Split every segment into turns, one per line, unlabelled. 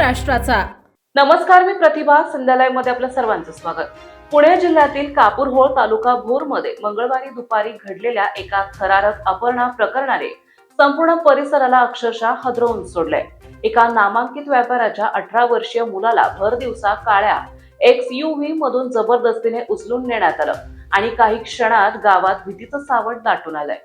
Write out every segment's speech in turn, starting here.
महाराष्ट्राचा।
नमस्कार, मी प्रतिभा। संध्या लाईव्ह मध्ये आपलं सर्वांचं स्वागत। पुणे जिल्ह्यातील कापूरहोळ तालुका भोरमध्ये मंगळवारी दुपारी घडलेल्या एका थरारक अपहरण प्रकरणाने संपूर्ण परिसराला अक्षरशः हादरवून सोडले। एका नामांकित व्यापाऱ्याच्या 18 वर्षीय मुलाला भर दिवसा काळ्या XUV मधून जबरदस्तीने उचलून नेण्यात आलं आणि काही क्षणात गावात भीतीचं सावट दाटून आलंय।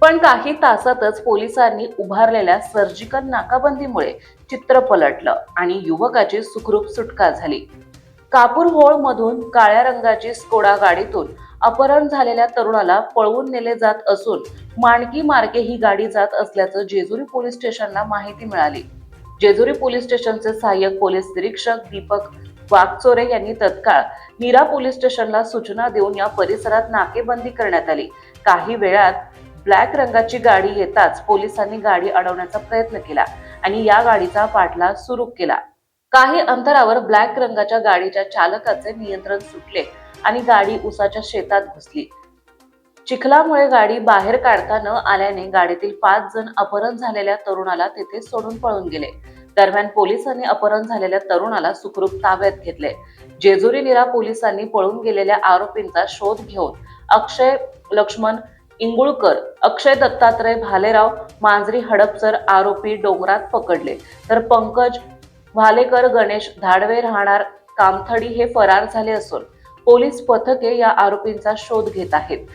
पण काही तासातच पोलिसांनी उभारलेल्या सर्जिकल नाकाबंदीमुळे चित्र पलटलं आणि युवकाची सुखरूप सुटका झाली। कापूरहोळ मधून काळ्या रंगाची स्कोडा गाडीतून अपहरण झालेल्या तरुणाला पळवून नेले जात असून मांडकी मार्गे ही गाडी जात असल्याचं जेजुरी पोलीस स्टेशनला माहिती मिळाली। जेजुरी पोलीस स्टेशनचे सहाय्यक पोलीस निरीक्षक दीपक वाघचोरे यांनी तत्काळ नीरा पोलीस स्टेशनला सूचना देऊन या परिसरात नाकेबंदी करण्यात आली। काही वेळात ब्लॅक रंगाची गाडी येताच पोलिसांनी गाडी अडवण्याचा प्रयत्न केला आणि या गाडीचा पाठलाग सुरू केला। काही अंतरावर ब्लॅक रंगाच्या गाडीच्या चालकाचे नियंत्रण सुटले आणि गाडी उसाच्या शेतात घुसली। चिखलामुळे गाडी बाहेर काढता न आल्याने गाडीतील 5 जण अपहरण झालेल्या तरुणाला तेथे सोडून पळून गेले। दरम्यान पोलिसांनी अपहरण झालेल्या तरुणाला सुखरूप ताब्यात घेतले। जेजुरी नीरा पोलिसांनी पळून गेलेल्या आरोपींचा शोध घेऊन अक्षय लक्ष्मण इंगुळकर, अक्षय दत्तात्रय भालेराव मांजरी हडपसर आरोपी डोंगरात पकडले, तर पंकज भालेकर गणेश धाडवे राहणार कामथडी हे फरार झाले असून पोलीस पथके या आरोपींचा शोध घेत आहेत।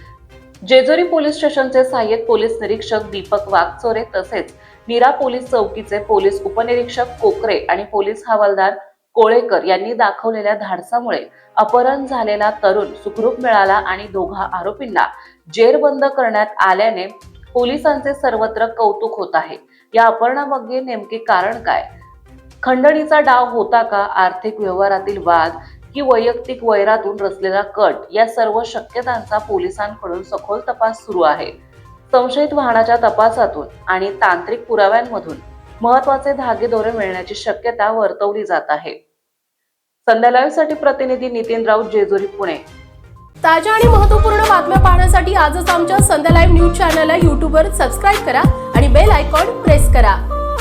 जेजुरी पोलीस स्टेशनचे सहाय्यक पोलीस निरीक्षक दीपक वाघचोरे तसेच नीरा पोलीस चौकीचे पोलीस उपनिरीक्षक कोकरे आणि पोलीस हवालदार कोळेकर यांनी दाखवलेल्या धाडसामुळे अपहरण झालेला तरुण सुखरूप मिळाला आणि दोघा आरोपींना जेरबंद करण्यात आल्याने पोलिसांचे सर्वत्र कौतुक होत आहे। या अपहरणामागे नेमके कारण काय? खंडणीचा डाव होता का? आर्थिक व्यवहारातील वाद की वैयक्तिक वैरातून रचलेला कट? या सर्व शक्यतांचा पोलिसांकडून सखोल तपास सुरू आहे। संशयित वाहनाच्या तपासातून आणि तांत्रिक पुराव्यांमधून महत्त्वाचे धागेदोरे मिळण्याची शक्यता वर्तवली जात आहे। संध्या लाईव्ह साठी प्रतिनिधी नितीन राऊत, जेजुरी, पुणे।
ताज्या आणि महत्त्वपूर्ण बातम्या पाहण्यासाठी आजच आमच्या संध्या लाईव्ह न्यूज चॅनलला YouTube वर सबस्क्राईब करा आणि बेल आयकॉन प्रेस करा।